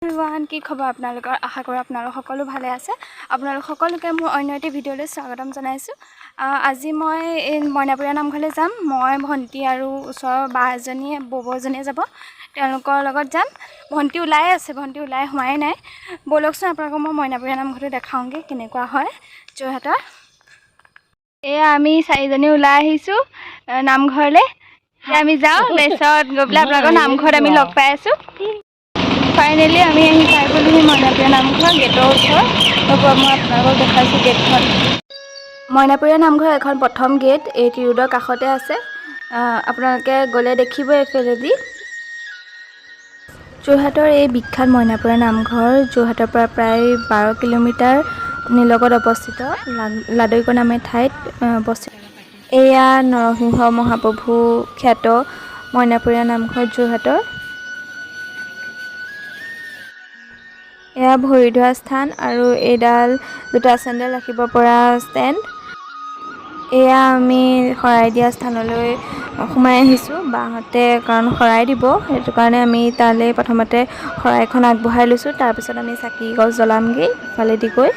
Everyone, কি খবৰ আপোনালোকৰ? আশা কৰোঁ আপোনালোক সকলো ভালে আছে। আপোনালোক সকলোকে মোৰ অন্য এটি ভিডিঅ'লৈ স্বাগতম জনাইছোঁ। আজি মই মইনাপুৰীয়া নামঘৰলৈ যাম। মই ভণ্টি আৰু ওচৰৰ বা এজনীয়ে বৌজনীয়ে যাব, তেওঁলোকৰ লগত যাম। ভণ্টি ওলাই আছে, ভণ্টি ওলাই হোৱাই নাই। ব'লকচোন আপোনালোকক মই মইনাপুৰীয়া নামঘৰটো দেখাওঁগৈ কেনেকুৱা হয় যোৰহাটৰ। এয়া আমি চাৰিজনী ওলাই আহিছোঁ নামঘৰলৈ। আমি যাওঁ, তাৰপিছত গৈ পেলাই আপোনালোকৰ নামঘৰত আমি লগ পাই আছোঁ। ফাইনেলি আমি আহি পাই গ'লোহি মইনাপুৰীয়া নামঘৰ গেটৰ ওচৰত। মই আপোনালোকক দেখাইছোঁ গেটখন। মইনাপুৰীয়া নামঘৰ এখন প্ৰথম গেট এটি ৰোডৰ কাষতে আছে। আপোনালোকে গ'লে দেখিবই এইফালেদি। যোৰহাটৰ এই বিখ্যাত মইনাপুৰীয়া নামঘৰ যোৰহাটৰ পৰা প্ৰায় 12 কিলোমিটাৰ নিলগত অৱস্থিত লাদৈগড় নামে ঠাইত অৱস্থিত। এয়া নৰসিংহ মহাপ্ৰভু খ্যাত মইনাপুৰীয়া নামঘৰ যোৰহাটৰ। এয়া ভৰি ধোৱা স্থান আৰু এইডাল জোতা চেণ্ডেল ৰাখিব পৰা ষ্টেণ্ড। এয়া আমি শৰাই দিয়া স্থানলৈ সোমাই আহিছোঁ বাহঁতে, কাৰণ শৰাই দিব, সেইটো কাৰণে আমি তালৈ প্ৰথমতে শৰাইখন আগবঢ়াই লৈছোঁ। তাৰপিছত আমি চাকি গছ জ্বলামগৈ ইফালেদি গৈ,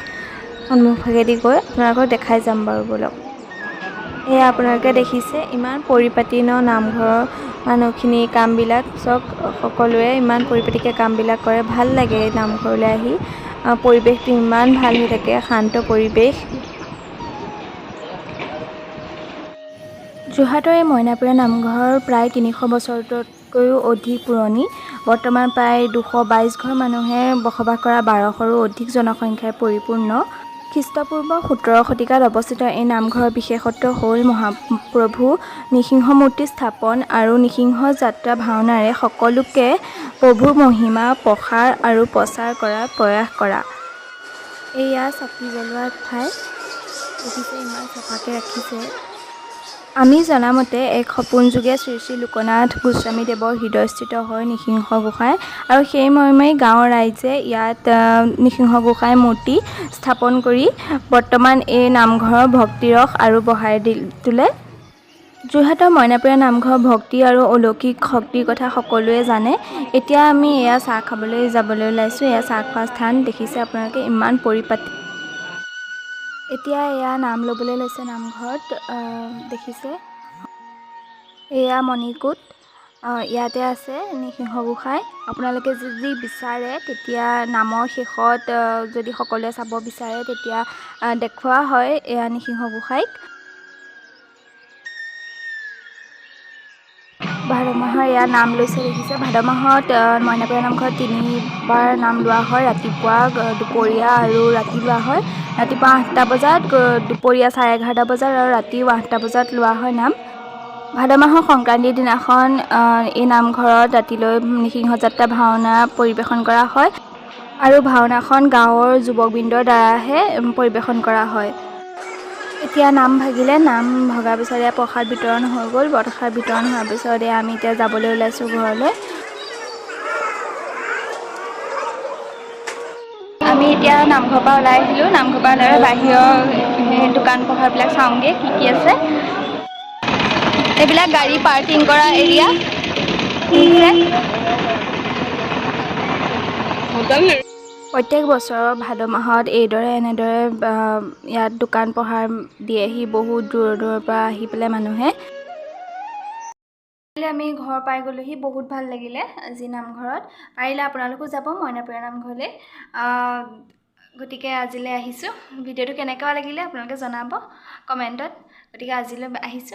সন্মুখভাগেদি গৈ আপোনালোকক দেখাই যাম বাৰু ব'লক। এয়া আপোনালোকে দেখিছে ইমান পৰিপাটি নামঘৰৰ মানুহখিনি, কামবিলাক চব সকলোৱে ইমান পৰিপাটিকৈ কামবিলাক কৰে। ভাল লাগে নামঘৰলৈ আহি, পৰিৱেশটো ইমান ভাল হৈ থাকে, শান্ত পৰিৱেশ। যোৰহাটৰ এই মইনাপুৰীয়া নামঘৰ প্ৰায় 300 বছৰতকৈও অধিক পুৰণি। বৰ্তমান প্ৰায় 222 ঘৰ মানুহে বসবাস কৰা 1200ৰো অধিক জনসংখ্যাৰে পৰিপূৰ্ণ। খ্ৰীষ্টপূৰ্ব 17 শতিকাত অৱস্থিত এই নামঘৰৰ বিশেষত্ব হ'ল মহাপ্ৰভু নৃসিংহ মূৰ্তি স্থাপন আৰু নৃসিংহ যাত্ৰা ভাওনাৰে সকলোকে প্ৰভুৰ মহিমা প্ৰসাৰ আৰু প্ৰচাৰ কৰাৰ প্ৰয়াস কৰা। এয়া চাকি জ্বলোৱা ঠাই, দেখিছে ইমান চাফাকৈ ৰাখিছে। আমি জনামতে এক সপোন যোগে শ্ৰী শ্ৰী লোকনাথ গোস্বামী দেৱৰ হৃদয়স্থিত হয় নৃসিংহ গোসাঁই, আৰু সেই মৰ্মেই গাঁৱৰ ৰাইজে ইয়াত নৃসিংহ গোসাঁই মূৰ্তি স্থাপন কৰি বৰ্তমান এই নামঘৰৰ ভক্তিৰস আৰু বঢ়াই তোলে। যোৰহাটৰ মইনাপুৰীয়া নামঘৰৰ ভক্তি আৰু অলৌকিক শক্তিৰ কথা সকলোৱে জানে। এতিয়া আমি এয়া চাহ খাবলৈ যাবলৈ ওলাইছোঁ। এয়া চাহ খোৱা স্থান, দেখিছে আপোনালোকে ইমান পৰিপাটি। এতিয়া এয়া নাম ল'বলৈ লৈছে নামঘৰত, দেখিছে। এয়া মণিকূট, ইয়াতে আছে নৃসিংহ গোসাঁই। আপোনালোকে যদি বিচাৰে তেতিয়া নামৰ শেষত যদি সকলোৱে চাব বিচাৰে তেতিয়া দেখুওৱা হয় এয়া নৃসিংহ গোসাঁইক। ভাদ মাহৰ এয়া নাম লৈছে, দেখিছে। ভাদ মাহত মইনাপুৰীয়া নামঘৰত 3বাৰ নাম লোৱা হয়। ৰাতিপুৱা, দুপৰীয়া আৰু ৰাতি লোৱা হয়। ৰাতিপুৱা 8টা বজাত, দুপৰীয়া 11:30 বজাত আৰু ৰাতিও 8টা বজাত লোৱা হয় নাম। ভাদ মাহৰ সংক্ৰান্তিৰ দিনাখন এই নামঘৰত ৰাতিলৈ নৃসিংহ যাত্ৰা ভাওনা পৰিৱেশন কৰা হয়, আৰু ভাওনাখন গাঁৱৰ যুৱকবৃন্দৰ দ্বাৰাহে পৰিৱেশন কৰা হয়। এতিয়া নাম ভাগিলে, নাম ভগাৰ পিছত এয়া প্ৰসাদ বিতৰণ হৈ গ'ল। প্ৰসাদ বিতৰণ হোৱাৰ পিছত আমি এতিয়া যাবলৈ ওলাইছোঁ ঘৰলৈ। আমি এতিয়া নামঘৰৰ পৰা ওলাই আহিলোঁ। নামঘৰৰ পৰা ওলাই বাহিৰৰ দোকান পোহাৰবিলাক চাওঁগৈ কি কি আছে। এইবিলাক গাড়ী পাৰ্কিং কৰা এৰিয়া। প্ৰত্যেক বছৰৰ ভাদ মাহত এনেদৰে ইয়াত দোকান পোহাৰ দিয়েহি বহুত দূৰৰ পৰা আহি পেলাই মানুহে। আমি ঘৰ পাই গ'লোহি, বহুত ভাল লাগিলে আজি নামঘৰত। পাৰিলে আপোনালোকো যাব মইনাপুৰীয়া নামঘৰলৈ। গতিকে আজিলৈ আহিছোঁ। ভিডিঅ'টো কেনেকুৱা লাগিলে আপোনালোকে জনাব কমেণ্টত। গতিকে আজিলৈ আহিছোঁ।